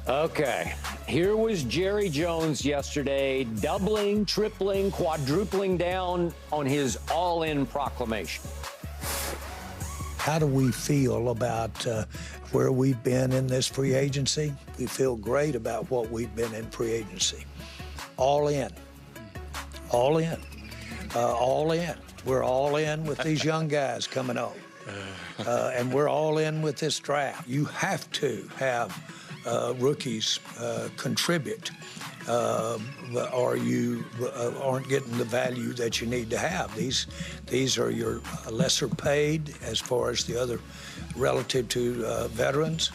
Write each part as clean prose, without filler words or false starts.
Okay, here was Jerry Jones yesterday, doubling, tripling, quadrupling down on his all-in proclamation. How do we feel about where we've been in this free agency? We feel great about what we've been in free agency. All in. All in. All in. We're all in with these young guys coming up. And we're all in with this draft. You have to have rookies contribute, or you aren't getting the value that you need to have. These are your lesser paid as far as the other relative to veterans.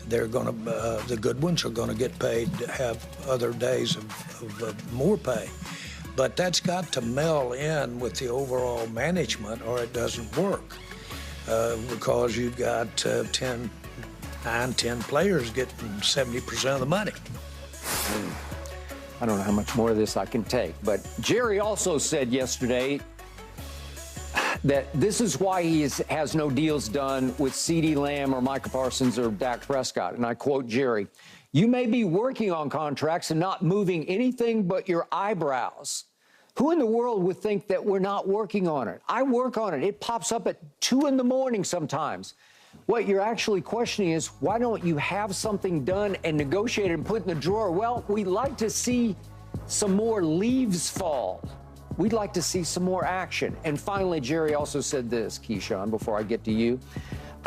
They're going to, the good ones are going to get paid to have other days of more pay. But that's got to meld in with the overall management or it doesn't work, because you've got 10 players getting 70% of the money. I don't know how much more of this I can take, but Jerry also said yesterday that this is why he has no deals done with CeeDee Lamb or Micah Parsons or Dak Prescott. And I quote Jerry, "You may be working on contracts and not moving anything but your eyebrows. Who in the world would think that we're not working on it? I work on it. It pops up at 2 in the morning sometimes." What you're actually questioning is, why don't you have something done and negotiated and put in the drawer? Well, we'd like to see some more leaves fall. We'd like to see some more action. And finally, Jerry also said this, Keyshawn, before I get to you.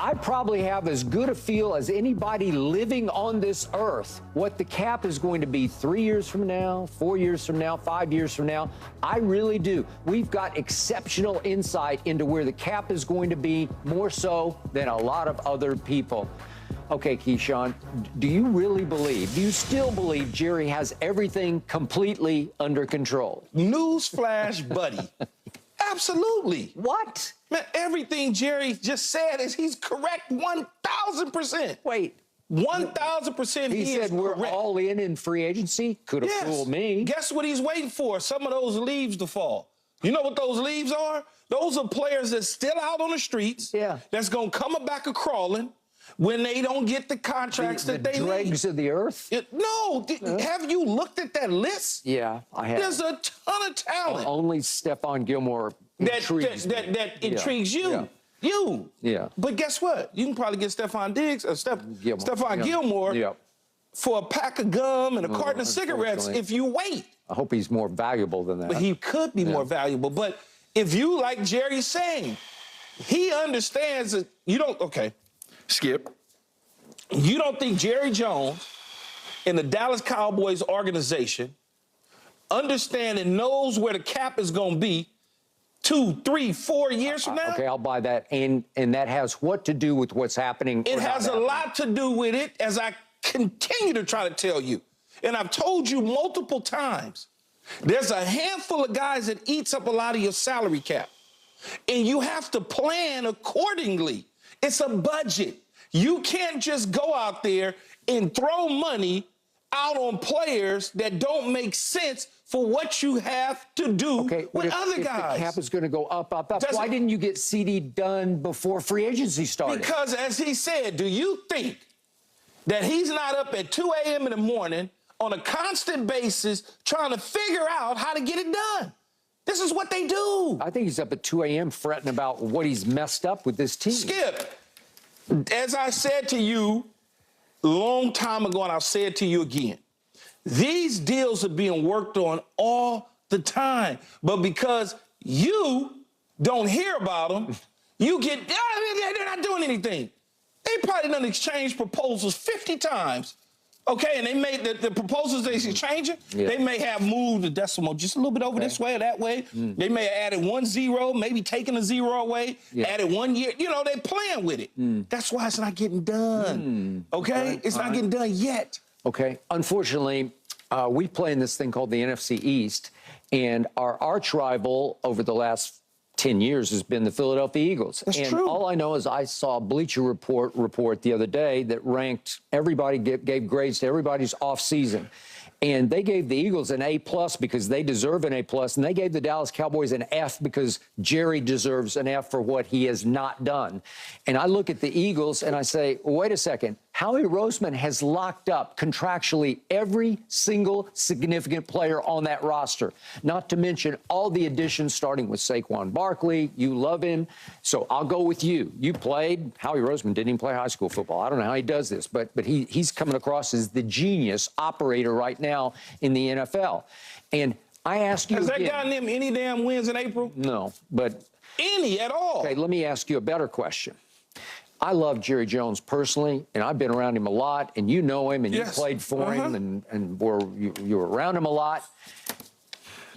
"I probably have as good a feel as anybody living on this earth what the cap is going to be 3 years from now, 4 years from now, 5 years from now. I really do. We've got exceptional insight into where the cap is going to be, more so than a lot of other people." Okay, Keyshawn, do you really believe, do you still believe Jerry has everything completely under control? Newsflash, buddy. Absolutely. What? Man, everything Jerry just said is he's correct 1,000%. Wait. 1,000% he said we're correct. all in free agency? Could have fooled me. Guess what he's waiting for? Some of those leaves to fall. You know what those leaves are? Those are players that's still out on the streets. Yeah. That's going to come back a crawling when they don't get the contracts that they need. The dregs of the earth? Have you looked at that list? Yeah, I have. There's a ton of talent. Only Stephon Gilmore intrigues me. That intrigues you. Yeah. You. Yeah. But guess what? You can probably get Stephon Diggs or Stephon Gilmore for a pack of gum and a carton of cigarettes if you wait. I hope he's more valuable than that. But he could be more valuable. But if you, like Jerry's saying, he understands that you don't, Skip, you don't think Jerry Jones in the Dallas Cowboys organization understands and knows where the cap is going to be 2, 3, 4 years from now? Okay, I'll buy that. And that has what to do with what's happening? It has a lot to do with it, as I continue to try to tell you. And I've told you multiple times, there's a handful of guys that eats up a lot of your salary cap. And you have to plan accordingly. It's a budget. You can't just go out there and throw money out on players that don't make sense for what you have to do with other guys. The cap is going to go up. Why didn't you get CeeDee done before free agency started? Because, as he said, do you think that he's not up at 2 a.m. in the morning on a constant basis trying to figure out how to get it done? This is what they do. I think he's up at 2 a.m. fretting about what he's messed up with this team. Skip, as I said to you a long time ago, and I'll say it to you again, these deals are being worked on all the time. But because you don't hear about them, you get, they're not doing anything. They probably done exchanged proposals 50 times. Okay, and they made the proposals they exchanging, they may have moved the decimal just a little bit over this way or that way. They may have added 1 0, maybe taken a 0 away, added 1 year. You know, they're playing with it. That's why it's not getting done. Okay? It's not getting done yet. Okay. Unfortunately, we play in this thing called the NFC East, and our arch rival over the last 10 years has been the Philadelphia Eagles. That's and true. All I know is I saw a Bleacher Report the other day that ranked everybody, gave grades to everybody's offseason. And they gave the Eagles an A+ because they deserve an A+, and they gave the Dallas Cowboys an F because Jerry deserves an F for what he has not done. And I look at the Eagles and I say, wait a second, Howie Roseman has locked up contractually every single significant player on that roster, not to mention all the additions starting with Saquon Barkley. You love him. So I'll go with you. You played. Howie Roseman didn't even play high school football. I don't know how he does this, but he's coming across as the genius operator right now in the NFL. And I ask you Has again, that gotten him any damn wins in April? No, but... Any at all. Okay, let me ask you a better question. I love Jerry Jones personally, and I've been around him a lot, and you know him, and you played for him, and you were around him a lot.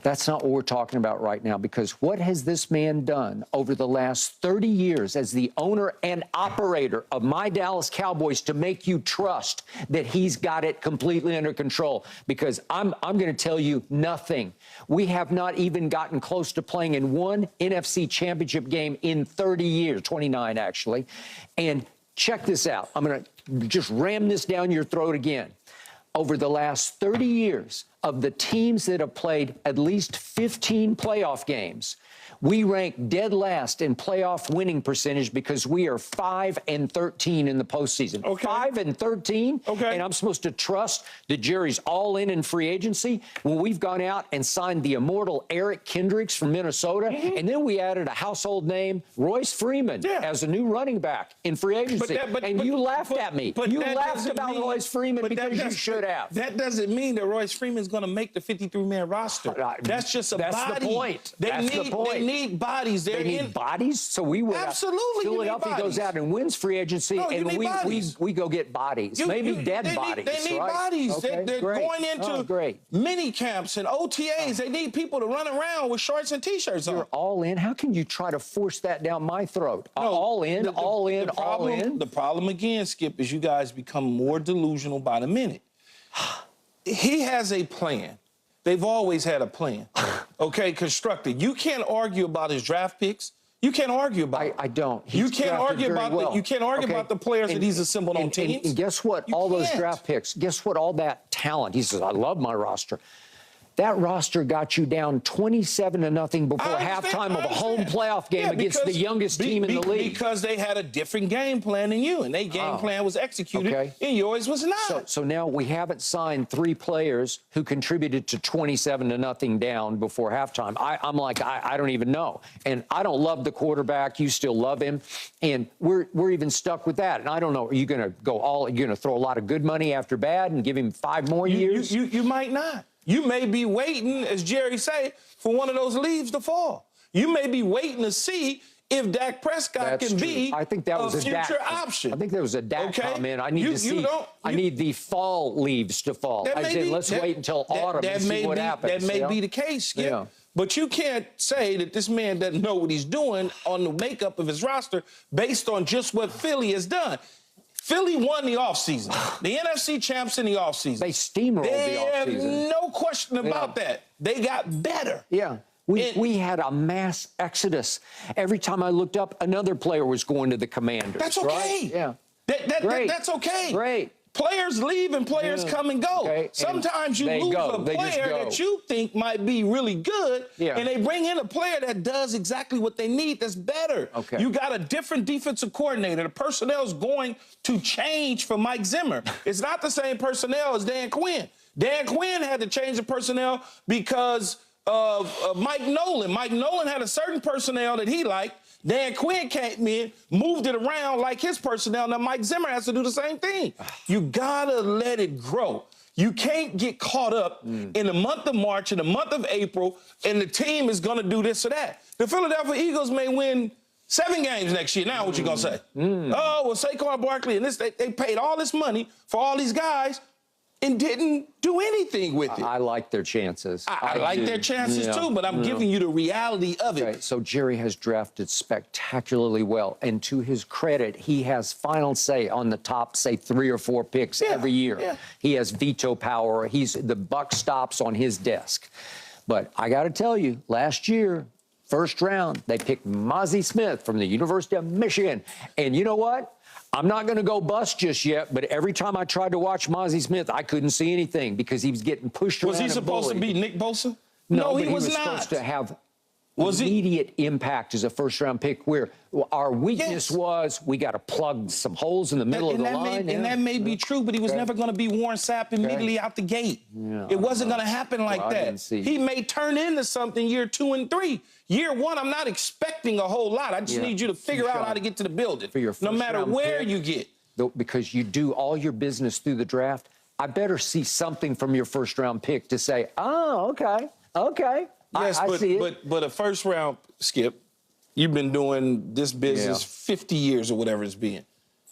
That's not what we're talking about right now, because what has this man done over the last 30 years as the owner and operator of my Dallas Cowboys to make you trust that he's got it completely under control? Because I'm going to tell you nothing. We have not even gotten close to playing in one NFC championship game in 30 years, 29 actually. And check this out. I'm going to just ram this down your throat again. Over the last 30 years, of the teams that have played at least 15 playoff games, we rank dead last in playoff winning percentage because we are 5-13 in the postseason. Okay. 5-13. Okay. And I'm supposed to trust that Jerry's all in free agency when we've gone out and signed the immortal Eric Kendricks from Minnesota, and then we added a household name, Royce Freeman, as a new running back in free agency. You laughed at me. You laughed about Royce Freeman because you should have. That doesn't mean that Royce Freeman's going to make the 53-man roster. That's just a body. That's the point. That's the point. They need bodies. They need bodies. So we would absolutely. Philadelphia goes out and wins free agency, and we go get bodies. Maybe dead bodies. They need bodies. Okay, they're going into mini camps and OTAs. They need people to run around with shorts and T-shirts on. You're all in. How can you try to force that down my throat? No, all in. The problem again, Skip, is you guys become more delusional by the minute. He has a plan. They've always had a plan, okay, constructed. You can't argue about his draft picks. You can't argue about it. I don't. You can't argue about you can't argue about the players that he's assembled on teams. And guess what? All those draft picks, guess what? All that talent. He says, I love my roster. That roster got you down 27-0 before halftime of a home playoff game against the youngest team in the league. Because they had a different game plan than you, and their game plan was executed, and yours was not. So now we haven't signed 3 players who contributed to 27-0 down before halftime. I'm like, I don't even know. And I don't love the quarterback. You still love him. And we're even stuck with that. And I don't know, are you going to go all, you're going to throw a lot of good money after bad and give him 5 more years? You might not. You may be waiting, as Jerry say, for one of those leaves to fall. You may be waiting to see if Dak Prescott can be I think that was a future option. I think there was a Dak comment. I need to see. I need the fall leaves to fall. Let's wait until autumn and see what happens. That may be the case, Skip. Yeah. But you can't say that this man doesn't know what he's doing on the makeup of his roster based on just what Philly has done. Philly won the offseason. The NFC champs in the offseason. They steamrolled the offseason. No question about that. They got better. Yeah. We had a mass exodus. Every time I looked up, another player was going to the Commanders. That's okay. Yeah. That's okay. Great. Players leave and players come and go. Okay. Sometimes you lose a player that you think might be really good, and they bring in a player that does exactly what they need that's better. Okay. You got a different defensive coordinator. The personnel is going to change for Mike Zimmer. It's not the same personnel as Dan Quinn. Dan Quinn had to change the personnel because of Mike Nolan. Mike Nolan had a certain personnel that he liked. Dan Quinn came in, moved it around like his personnel. Now Mike Zimmer has to do the same thing. You gotta let it grow. You can't get caught up in the month of March, in the month of April, and the team is gonna do this or that. The Philadelphia Eagles may win 7 games next year. Now what you gonna say? Oh, well, Saquon Barkley and this, they paid all this money for all these guys and didn't do anything with it. I like their chances. I like their chances too, but I'm giving you the reality of it. So Jerry has drafted spectacularly well, and to his credit, he has final say on the top, say, 3 or 4 picks every year. Yeah. He has veto power. The buck stops on his desk. But I got to tell you, last year, first round, they picked Mazi Smith from the University of Michigan, and you know what? I'm not going to go bust just yet, but every time I tried to watch Mazi Smith, I couldn't see anything because he was getting pushed around. Was he supposed to be Nick Bosa? No, he was not supposed to have immediate impact as a first-round pick, where our weakness was we got to plug some holes in the middle of the line. And that may be true, but he was never going to be Warren Sapp immediately out the gate. It wasn't going to happen like that. He may turn into something year 2 and 3. Year 1, I'm not expecting a whole lot. I just need you to figure out how to get to the building, no matter where you get. Because you do all your business through the draft, I better see something from your first-round pick to say, oh, okay. Yes, I see it. But a first round, Skip, you've been doing this business 50 years or whatever it's been.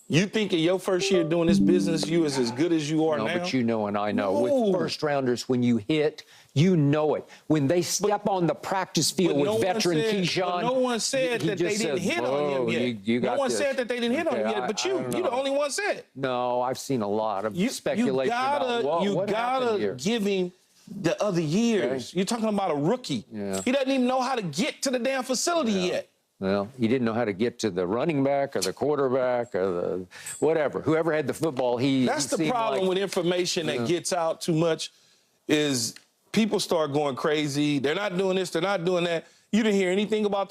You think in your first year doing this business, you is as good as you are now? No, but you know and I know. With first rounders, when you hit, you know it. When they step on the practice field with veteran Keyshawn, no one said that they didn't hit on him yet. No one said that they didn't hit on him yet, but you're the only one said. No, I've seen a lot of speculation about what happened here. Give him the other years. You're talking about a rookie. He doesn't even know how to get to the damn facility yet. Well, he didn't know how to get to the running back or the quarterback or the whatever. Whoever had the football, That's the problem with information that gets out too much is people start going crazy. They're not doing this. They're not doing that. You didn't hear anything about